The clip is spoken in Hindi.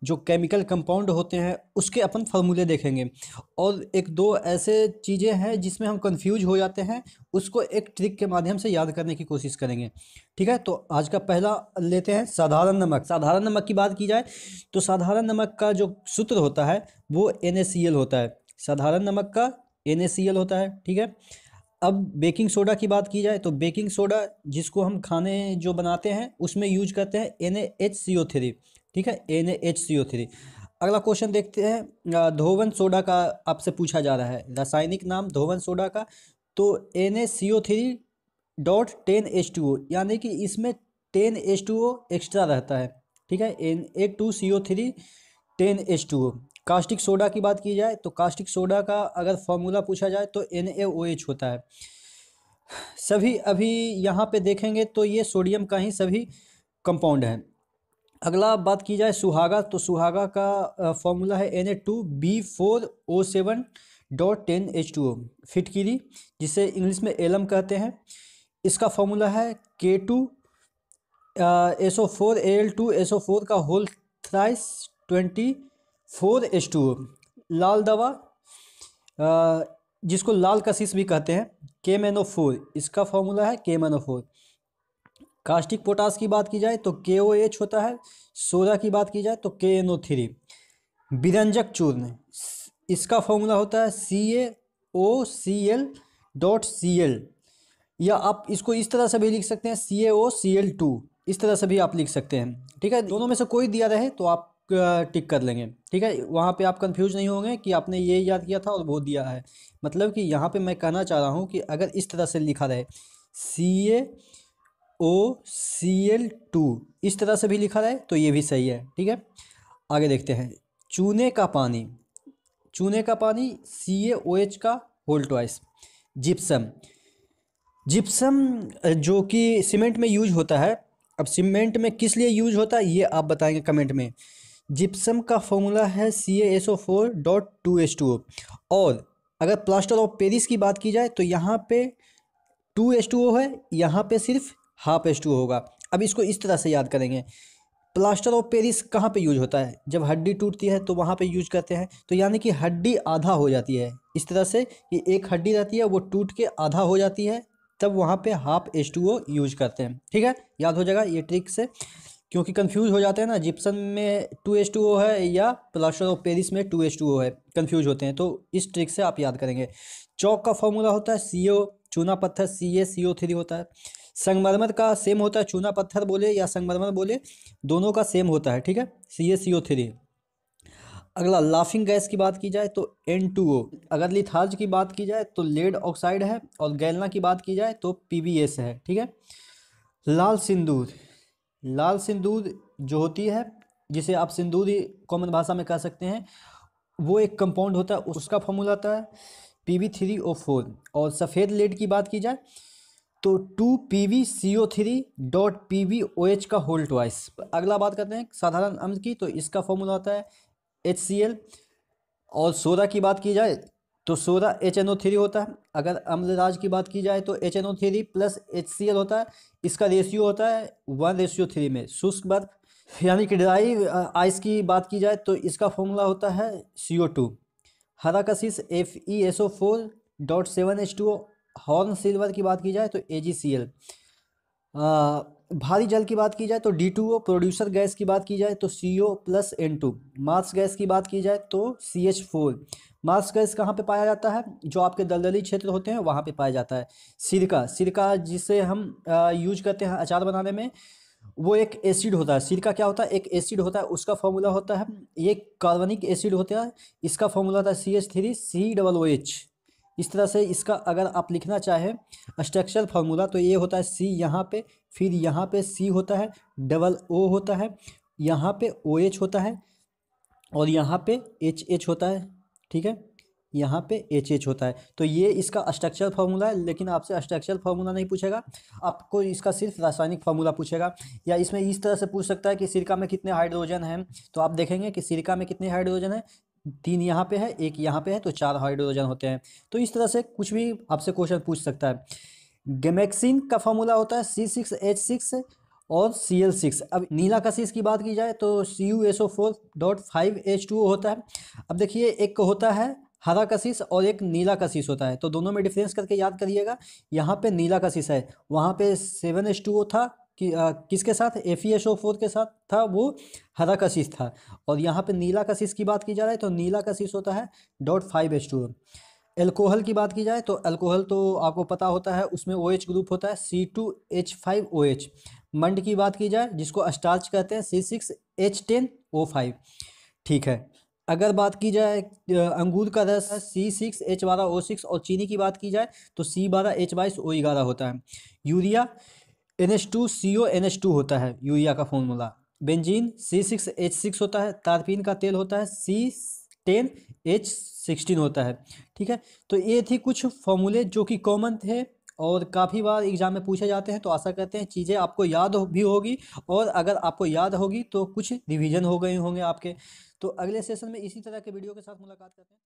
जो केमिकल कंपाउंड होते हैं उसके अपन फार्मूले देखेंगे। और एक दो ऐसे चीज़ें हैं जिसमें हम कंफ्यूज हो जाते हैं, उसको एक ट्रिक के माध्यम से याद करने की कोशिश करेंगे। ठीक है, तो आज का पहला लेते हैं साधारण नमक। साधारण नमक की बात की जाए तो साधारण नमक का जो सूत्र होता है वो NaCl होता है। साधारण नमक का NaCl होता है। ठीक है, अब बेकिंग सोडा की बात की जाए तो बेकिंग सोडा जिसको हम खाने जो बनाते हैं उसमें यूज करते हैं NaHCO3। ठीक है, NaHCO3। अगला क्वेश्चन देखते हैं, धोवन सोडा का आपसे पूछा जा रहा है, रासायनिक नाम धोवन सोडा का। तो NaCO3.10H2O, यानी कि इसमें 10H2O एक्स्ट्रा रहता है। ठीक है, Na2CO3 10H2O। कास्टिक सोडा की बात की जाए तो कास्टिक सोडा का अगर फॉर्मूला पूछा जाए तो NaOH होता है। सभी अभी यहाँ पे देखेंगे तो ये सोडियम का ही सभी कंपाउंड है। अगला बात की जाए सुहागा, तो सुहागा का फॉर्मूला है Na2B4O7.10H2O। फिटकिरी, जिसे इंग्लिश में एलम कहते हैं, इसका फॉर्मूला है K2SO4Al2SO4 का होल थ्राइस 24H2O। लाल दवा, जिसको लाल कशिश भी कहते हैं, KMnO4, इसका फॉर्मूला है KMnO4। कास्टिक पोटास की बात की जाए तो KOH होता है। सोडा की बात की जाए तो KNO3। विरंजक चूर्ण, इसका फॉर्मूला होता है CaOCl.Cl, या आप इसको इस तरह से भी लिख सकते हैं CaOCl2, इस तरह से भी आप लिख सकते हैं। ठीक है, दोनों में से कोई दिया रहे तो आप टिक कर लेंगे। ठीक है, वहाँ पे आप कंफ्यूज नहीं होंगे कि आपने ये याद किया था और वो दिया है। मतलब कि यहाँ पे मैं कहना चाह रहा हूँ कि अगर इस तरह से लिखा रहे CaOCl2, इस तरह से भी लिखा रहे तो ये भी सही है। ठीक है, आगे देखते हैं। चूने का पानी, चूने का पानी CaOH का होल ट्वाइस। जिप्सम, जिप्सम जो कि सीमेंट में यूज होता है। अब सीमेंट में किस लिए यूज होता है ये आप बताएंगे कमेंट में। जिप्सम का फॉर्मूला है CaSO4.2H2O। और अगर प्लास्टर ऑफ पेरिस की बात की जाए तो यहाँ पे 2H2O है, यहाँ पे सिर्फ हाफ H2O होगा। अब इसको इस तरह से याद करेंगे, प्लास्टर ऑफ पेरिस कहाँ पे यूज होता है, जब हड्डी टूटती है तो वहाँ पे यूज करते हैं। तो यानी कि हड्डी आधा हो जाती है, इस तरह से कि एक हड्डी रहती है वो टूट के आधा हो जाती है, तब वहाँ पे हाफ H2O यूज करते हैं। ठीक है, याद हो जाएगा ये ट्रिक से, क्योंकि कंफ्यूज हो जाते हैं ना, जिप्सम में 2H2O है या प्लास्टर ऑफ पेरिस में 2H2O है, कंफ्यूज होते हैं। तो इस ट्रिक से आप याद करेंगे। चौक का फॉर्मूला होता है CO, चूना पत्थर CaCO3 होता है। संगमरमर का सेम होता है, चूना पत्थर बोले या संगमरमर बोले दोनों का सेम होता है। ठीक है, CaCO3। अगला लाफिंग गैस की बात की जाए तो N2O। अगर लिथार्ज की बात की जाए तो लेड ऑक्साइड है, और गैलना की बात की जाए तो PbS है। ठीक है, लाल सिंदूर, लाल सिंदूर जो होती है, जिसे आप सिंदूर कॉमन भाषा में कह सकते हैं, वो एक कंपाउंड होता है, उसका फॉर्मूला होता है Pb3O4। और सफ़ेद लेड की बात की जाए तो 2PbCO3.PbOH का होल ट्वाइस। अगला बात करते हैं साधारण अम्ल की, तो इसका फॉर्मूला होता है HCl। और सोडा की बात की जाए तो सोडा HNO3 होता है। अगर अम्लराज की बात की जाए तो HNO3 प्लस HCl होता है, इसका रेशियो होता है 1:3 में। शुष्क बर्फ यानी कि ड्राई आइस की बात की जाए तो इसका फॉर्मूला होता है CO2। हरा कशिश FeSO4.7H2O। हॉर्न सिल्वर की बात की जाए तो AgCl। भारी जल की बात की जाए तो D2O। प्रोड्यूसर गैस की बात की जाए तो CO+N2। मार्स गैस की बात की जाए तो CH4। मार्स गैस कहाँ पे पाया जाता है, जो आपके दलदली क्षेत्र होते हैं वहाँ पे पाया जाता है। सिरका, सिरका जिसे हम यूज करते हैं अचार बनाने में, वो एक एसिड होता है। सिरका क्या होता है, एक एसिड होता है, उसका फॉर्मूला होता है, ये कार्बनिक एसिड होता है, इसका फॉर्मूला होता है CH3COOH। इस तरह से इसका अगर आप लिखना चाहें स्ट्रक्चरल फार्मूला तो ये होता है C यहाँ पे, फिर यहाँ पे C होता है, डबल O होता है, यहाँ पे OH होता है, और यहाँ पे HH होता है। ठीक है, यहाँ पे HH होता है। तो ये इसका स्ट्रक्चरल फार्मूला है, लेकिन आपसे स्ट्रक्चरल फार्मूला नहीं पूछेगा, आपको इसका सिर्फ रासायनिक फार्मूला पूछेगा। या इसमें इस तरह से पूछ सकता है कि सिरका में कितने हाइड्रोजन हैं, तो आप देखेंगे कि सिरका में कितने हाइड्रोजन हैं, 3 यहाँ पे है, 1 यहाँ पे है, तो 4 हाइड्रोजन होते हैं। तो इस तरह से कुछ भी आपसे क्वेश्चन पूछ सकता है। गैमेक्सिन का फॉर्मूला होता है C6H6। और Cl6। अब नीला कशिश की बात की जाए तो CuSO4.5H2O होता है। अब देखिए एक होता है हरा कशिश और एक नीला कशिश होता है, तो दोनों में डिफरेंस करके याद करिएगा। यहाँ पे नीला कशिश है, वहाँ पे 7H2O था कि किसके साथ, FeSO4 के साथ था, वो हरा कशिश था। और यहाँ पे नीला कशिश की बात की जा रहा है तो नीला कशिश होता है .5H2O। एल्कोहल की बात की जाए तो एल्कोहल तो आपको पता होता है, उसमें OH ग्रुप होता है C2H5OH। मंड की बात की जाए जिसको स्टार्च कहते हैं C6H10O5। ठीक है। अगर बात की जाए अंगूर का रस C6H12O6, और चीनी की बात की जाए तो C12H22O11 होता है। यूरिया NH2CO NH2 होता है यूरिया का फॉर्मूला। बेंजीन C6H6 होता है। तारपीन का तेल होता है C10H16 होता है। ठीक है। तो ये थी कुछ फॉर्मूले जो कि कॉमन थे और काफ़ी बार एग्जाम में पूछे जाते हैं, तो आशा करते हैं चीज़ें आपको याद भी होगी, और अगर आपको याद होगी तो कुछ रिवीजन हो गए होंगे आपके। तो अगले सेशन में इसी तरह के वीडियो के साथ मुलाकात करते हैं।